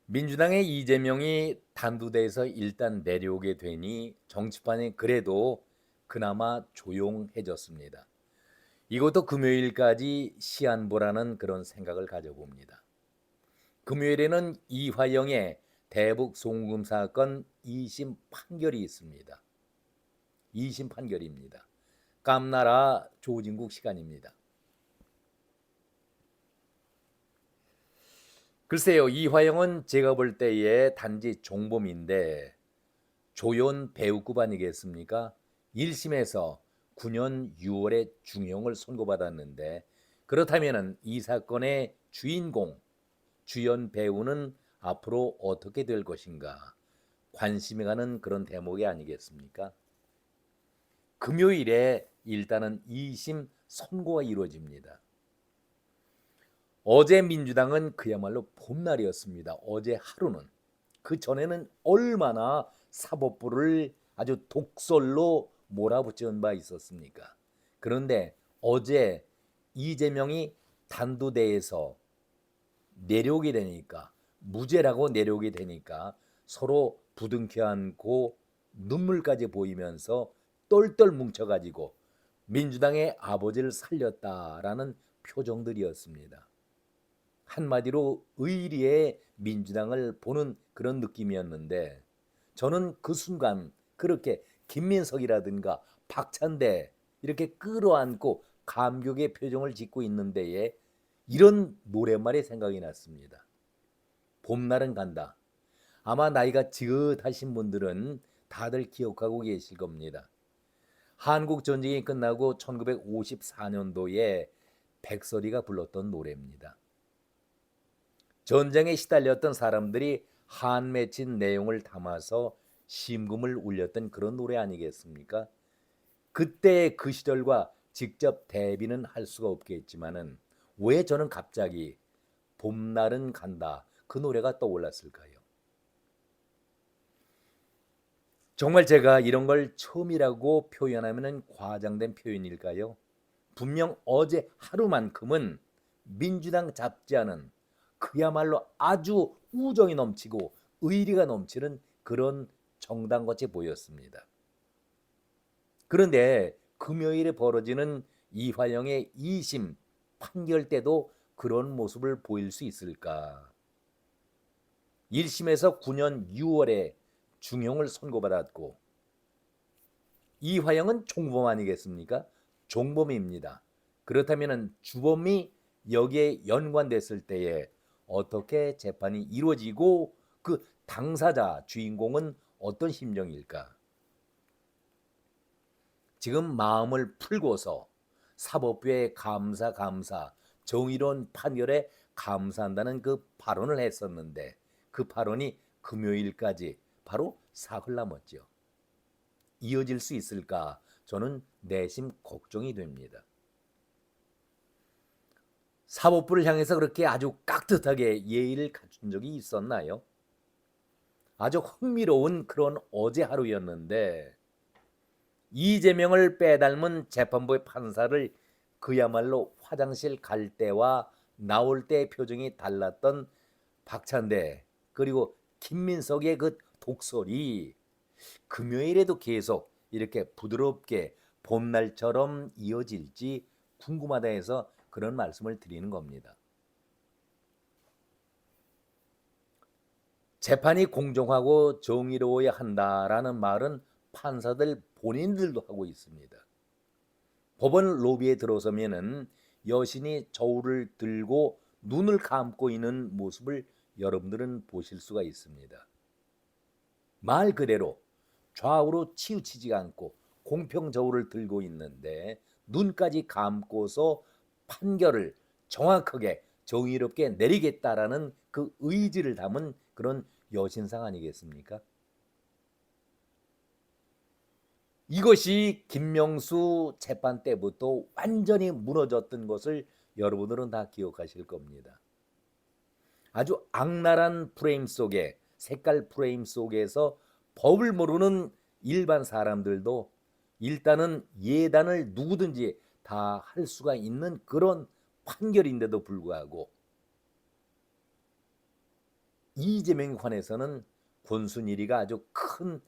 민주당의 이재명이 단두대에서 일단 내려오게 되니 정치판이 그래도 그나마 조용해졌습니다. 이것도 금요일까지 시한부라는 그런 생각을 가져봅니다. 금요일에는 이화영의 대북 송금 사건 2심 판결이 있습니다. 2심 판결입니다. 깜나라 조진국 시간입니다. 글쎄요, 이화영은 제가 볼 때에 단지 종범인데 조연 배우급 아니겠습니까? 1심에서 9년 6월에 중형을 선고받았는데 그렇다면 이 사건의 주인공, 주연 배우는 앞으로 어떻게 될 것인가 관심이 가는 그런 대목이 아니겠습니까? 금요일에 일단은 2심 선고가 이루어집니다. 어제 민주당은 그야말로 봄날이었습니다. 어제 하루는. 그 전에는 얼마나 사법부를 아주 독설로 몰아붙인 바 있었습니까? 그런데 어제 이재명이 단두대에서 내려오게 되니까 무죄라고 내려오게 되니까 서로 부둥켜 안고 눈물까지 보이면서 똘똘 뭉쳐가지고 민주당의 아버지를 살렸다라는 표정들이었습니다. 한마디로 의리의 민주당을 보는 그런 느낌이었는데 저는 그 순간 그렇게 김민석이라든가 박찬대 이렇게 끌어안고 감격의 표정을 짓고 있는 데에 이런 노랫말이 생각이 났습니다. 봄날은 간다. 아마 나이가 지긋하신 분들은 다들 기억하고 계실 겁니다. 한국 전쟁이 끝나고 1954년도에 백설이가 불렀던 노래입니다. 전쟁에 시달렸던 사람들이 한 맺힌 내용을 담아서 심금을 울렸던 그런 노래 아니겠습니까? 그때 그 시절과 직접 대비는 할 수가 없겠지만은 왜 저는 갑자기 봄날은 간다 그 노래가 떠올랐을까요? 정말 제가 이런 걸 처음이라고 표현하면 과장된 표현일까요? 분명 어제 하루만큼은 민주당 잡지 않은 그야말로 아주 우정이 넘치고 의리가 넘치는 그런 정당같이 보였습니다. 그런데 금요일에 벌어지는 이화영의 2심 판결 때도 그런 모습을 보일 수 있을까? 1심에서 9년 6월에 중형을 선고받았고 이화영은 총범 아니겠습니까? 종범입니다. 그렇다면 주범이 여기에 연관됐을 때에 어떻게 재판이 이루어지고 그 당사자 주인공은 어떤 심정일까? 지금 마음을 풀고서 사법부에 감사 정의로운 판결에 감사한다는 그 발언을 했었는데 그 발언이 금요일까지 바로 사흘 남았죠. 이어질 수 있을까? 저는 내심 걱정이 됩니다. 사법부를 향해서 그렇게 아주 깍듯하게 예의를 갖춘 적이 있었나요? 아주 흥미로운 그런 어제 하루였는데 이재명을 빼닮은 재판부의 판사를 그야말로 화장실 갈 때와 나올 때의 표정이 달랐던 박찬대 그리고 김민석의 그 독설이 금요일에도 계속 이렇게 부드럽게 봄날처럼 이어질지 궁금하다 해서 그런 말씀을 드리는 겁니다. 재판이 공정하고 정의로워야 한다라는 말은 판사들 본인들도 하고 있습니다. 법원 로비에 들어서면은 여신이 저울을 들고 눈을 감고 있는 모습을 여러분들은 보실 수가 있습니다. 말 그대로 좌우로 치우치지 않고 공평 저울을 들고 있는데 눈까지 감고서 판결을 정확하게 정의롭게 내리겠다라는 그 의지를 담은 그런 여신상 아니겠습니까? 이것이 김명수 재판 때부터 완전히 무너졌던 것을 여러분들은 다 기억하실 겁니다. 아주 악랄한 프레임 속에 색깔 프레임 속에서 법을 모르는 일반 사람들도 일단은 예단을 누구든지 다 할 수가 있는 그런 판결인데도 불구하고 이재명에 관해서는 권순일이가 아주 큰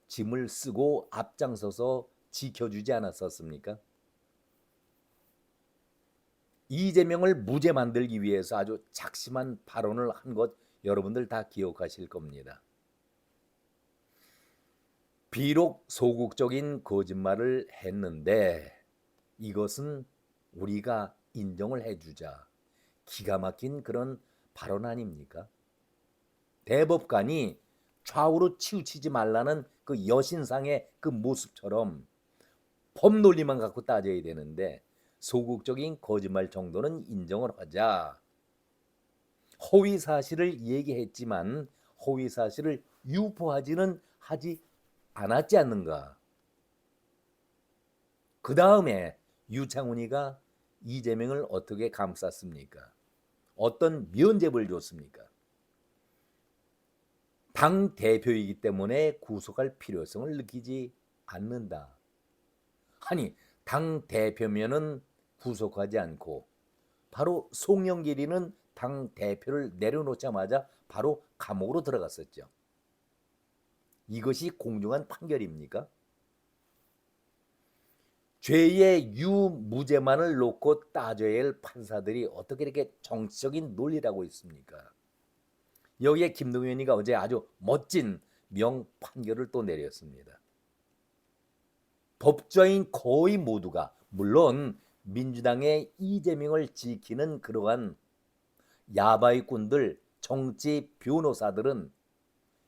짐을 쓰고 앞장서서 지켜주지 않았었습니까? 이재명을 무죄 만들기 위해서 아주 작심한 발언을 한 것 여러분들 다 기억하실 겁니다. 비록 소극적인 거짓말을 했는데 이것은 우리가 인정을 해주자. 기가 막힌 그런 발언 아닙니까? 대법관이 좌우로 치우치지 말라는 그 여신상의 그 모습처럼 법 논리만 갖고 따져야 되는데 소극적인 거짓말 정도는 인정을 하자. 허위 사실을 얘기했지만 허위 사실을 유포하지는 하지 않았지 않는가. 그 다음에 유창훈이가 이재명을 어떻게 감쌌습니까? 어떤 면죄부를 줬습니까? 당 대표이기 때문에 구속할 필요성을 느끼지 않는다. 아니, 당 대표면은 구속하지 않고 바로 송영길이는 당 대표를 내려놓자마자 바로 감옥으로 들어갔었죠. 이것이 공정한 판결입니까? 죄의 유무죄만을 놓고 따져야 할 판사들이 어떻게 이렇게 정치적인 논리라고 있습니까? 여기에 김동연이가 어제 아주 멋진 명판결을 또 내렸습니다. 법조인 거의 모두가, 물론 민주당의 이재명을 지키는 그러한 야바이꾼들, 정치 변호사들은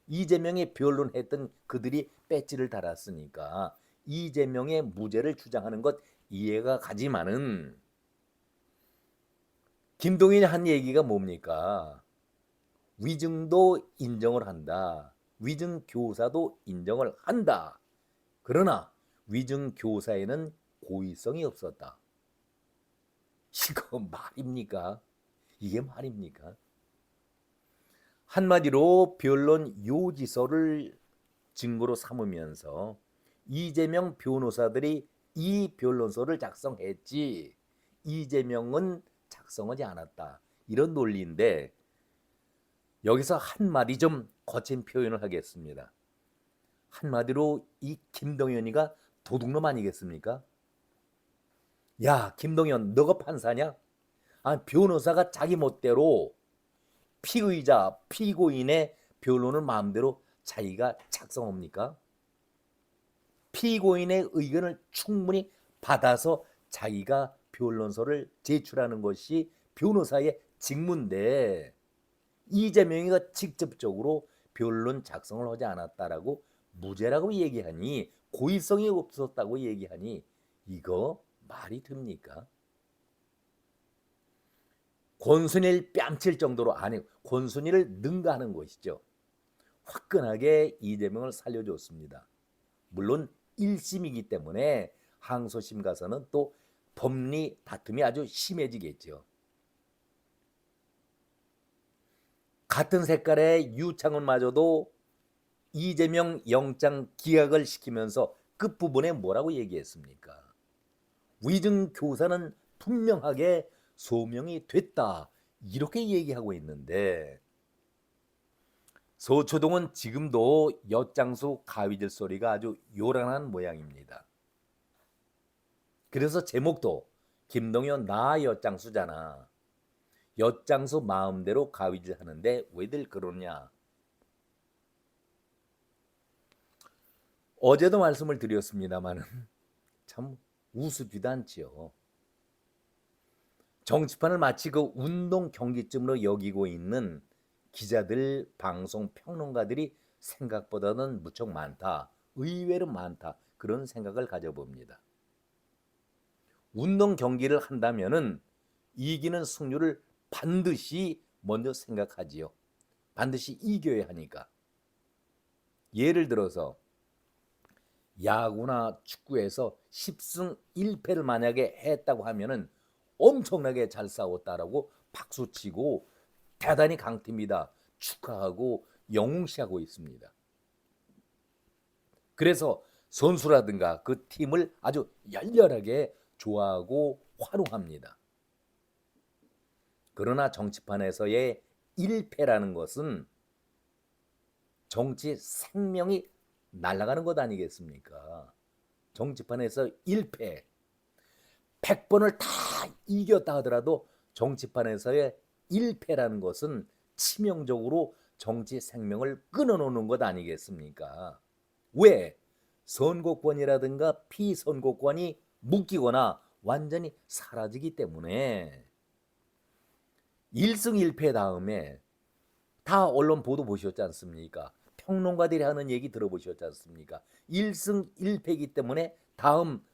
이재명이 변론했던 그들이 배지를 달았으니까 이재명의 무죄를 주장하는 것 이해가 가지만은 김동연이 한 얘기가 뭡니까? 위증도 인정을 한다. 위증 교사도 인정을 한다. 그러나 위증 교사에는 고의성이 없었다. 이거 말입니까? 이게 말입니까? 한마디로 변론 요지서를 증거로 삼으면서 이재명 변호사들이 이 변론서를 작성했지 이재명은 작성하지 않았다. 이런 논리인데 여기서 한마디 좀 거친 표현을 하겠습니다. 한마디로 이 김동연이가 도둑놈 아니겠습니까? 야, 김동연, 너가 판사냐? 아, 변호사가 자기 멋대로 피의자, 피고인의 변론을 마음대로 자기가 작성합니까? 피고인의 의견을 충분히 받아서 자기가 변론서를 제출하는 것이 변호사의 직무인데 이재명이가 직접적으로 변론 작성을 하지 않았다라고 무죄라고 얘기하니 고의성이 없었다고 얘기하니 이거 말이 됩니까? 권순일 뺨칠 정도로 아니 권순일을 능가하는 것이죠. 화끈하게 이재명을 살려줬습니다. 물론 1심이기 때문에 항소심 가서는 또 법리 다툼이 아주 심해지겠죠. 같은 색깔의 유창훈마저도 이재명 영장 기각을 시키면서 끝부분에 뭐라고 얘기했습니까? 위증 교사는 분명하게 소명이 됐다. 이렇게 얘기하고 있는데 서초동은 지금도 엿장수 가위질 소리가 아주 요란한 모양입니다. 그래서 제목도 김동연 나 엿장수잖아. 엿장수 마음대로 가위질 하는데 왜들 그러냐. 어제도 말씀을 드렸습니다마는 참 우습지도 않지요. 정치판을 마치 그 운동 경기쯤으로 여기고 있는 기자들, 방송 평론가들이 생각보다는 무척 많다. 의외로 많다. 그런 생각을 가져봅니다. 운동 경기를 한다면은 이기는 승률을 반드시 먼저 생각하지요. 반드시 이겨야 하니까. 예를 들어서 야구나 축구에서 10승 1패를 만약에 했다고 하면은 엄청나게 잘 싸웠다라고 박수치고 대단히 강팀이다 축하하고 영웅시하고 있습니다. 그래서 선수라든가 그 팀을 아주 열렬하게 좋아하고 환호합니다. 그러나 정치판에서의 일패라는 것은 정치 생명이 날아가는 것 아니겠습니까? 정치판에서 일패, 100번을 다 이겼다 하더라도 정치판에서의 일패라는 것은 치명적으로 정치 생명을 끊어놓는 것 아니겠습니까? 왜? 선거권이라든가 피선거권이 묶이거나 완전히 사라지기 때문에. 1승 1패 다음에 다 언론 보도 보셨지 않습니까? 평론가들이 하는 얘기 들어보셨지 않습니까? 1승 1패이기 때문에 다음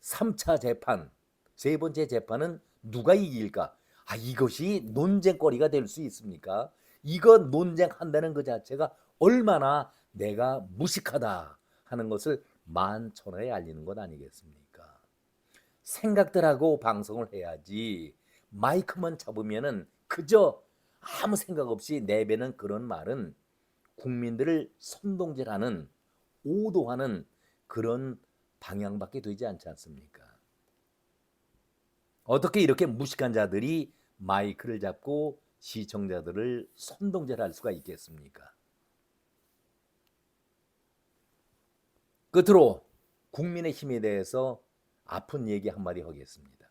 3차 재판, 세 번째 재판은 누가 이길까? 이것이 논쟁거리가 될 수 있습니까? 이거 논쟁한다는 것 자체가 얼마나 내가 무식하다 하는 것을 만천하에 알리는 것 아니겠습니까? 생각들하고 방송을 해야지 마이크만 잡으면은 그저 아무 생각 없이 내뱉는 그런 말은 국민들을 선동질하는, 오도하는 그런 방향밖에 되지 않지 않습니까? 어떻게 이렇게 무식한 자들이 마이크를 잡고 시청자들을 선동질할 수가 있겠습니까? 끝으로 국민의힘에 대해서 아픈 얘기 한마디 하겠습니다.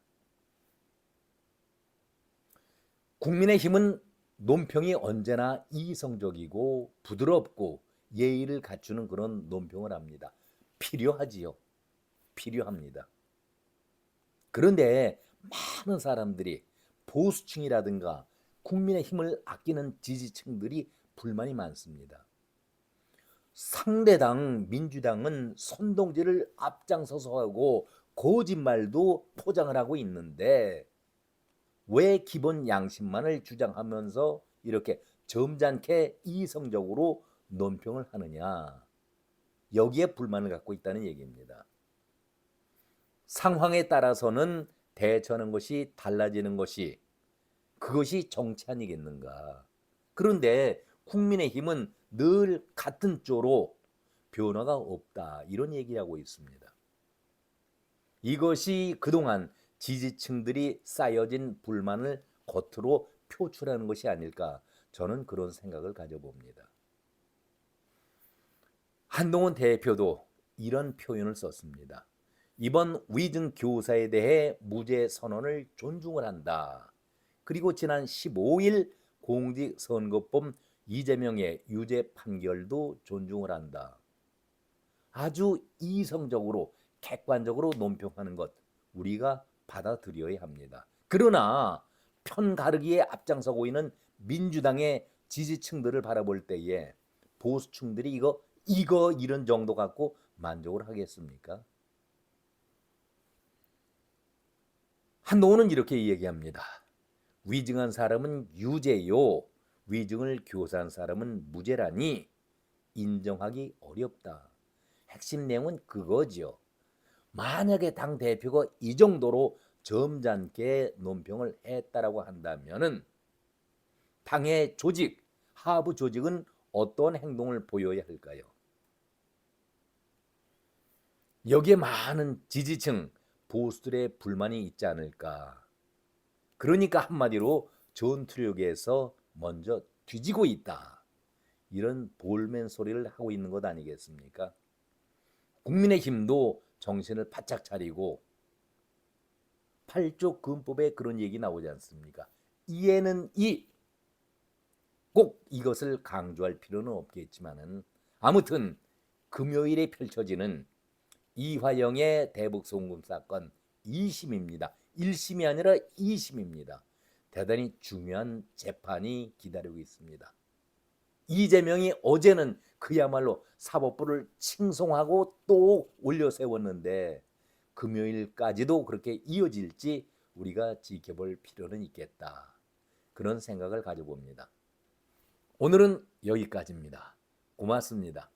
국민의힘은 논평이 언제나 이성적이고 부드럽고 예의를 갖추는 그런 논평을 합니다. 필요하지요. 필요합니다. 그런데 많은 사람들이 보수층이라든가 국민의힘을 아끼는 지지층들이 불만이 많습니다. 상대당 민주당은 선동질을 앞장서서 하고 거짓말도 포장을 하고 있는데 왜 기본 양심만을 주장하면서 이렇게 점잖게 이성적으로 논평을 하느냐. 여기에 불만을 갖고 있다는 얘기입니다. 상황에 따라서는 대처하는 것이 달라지는 것이 그것이 정치 아니겠는가. 그런데 국민의힘은 늘 같은 쪼로 변화가 없다 이런 얘기하고 있습니다. 이것이 그동안 지지층들이 쌓여진 불만을 겉으로 표출하는 것이 아닐까 저는 그런 생각을 가져봅니다. 한동훈 대표도 이런 표현을 썼습니다. 이번 위증 교사에 대해 무죄 선언을 존중을 한다. 그리고 지난 15일 공직선거법 이재명의 유죄 판결도 존중을 한다. 아주 이성적으로 객관적으로 논평하는 것 우리가 받아들여야 합니다. 그러나 편 가르기에 앞장서고 있는 민주당의 지지층들을 바라볼 때에 보수층들이 이거 이런 정도 갖고 만족을 하겠습니까? 한동훈은 이렇게 얘기합니다. 위증한 사람은 유죄요. 위증을 교사한 사람은 무죄라니 인정하기 어렵다. 핵심 내용은 그거죠. 만약에 당 대표가 이 정도로 점잖게 논평을 했다라고 한다면은 당의 조직, 하부 조직은 어떤 행동을 보여야 할까요? 여기에 많은 지지층, 보수들의 불만이 있지 않을까. 그러니까 한마디로 전투력에서 먼저 뒤지고 있다. 이런 볼멘 소리를 하고 있는 것 아니겠습니까? 국민의힘도 정신을 바짝 차리고 8조 군법에 그런 얘기 나오지 않습니까? 이에는 꼭 이것을 강조할 필요는 없겠지만은 아무튼 금요일에 펼쳐지는 이화영의 대북송금 사건 2심입니다. 1심이 아니라 2심입니다. 대단히 중요한 재판이 기다리고 있습니다. 이재명이 어제는 그야말로 사법부를 칭송하고 또 올려 세웠는데 금요일까지도 그렇게 이어질지 우리가 지켜볼 필요는 있겠다. 그런 생각을 가져봅니다. 오늘은 여기까지입니다. 고맙습니다.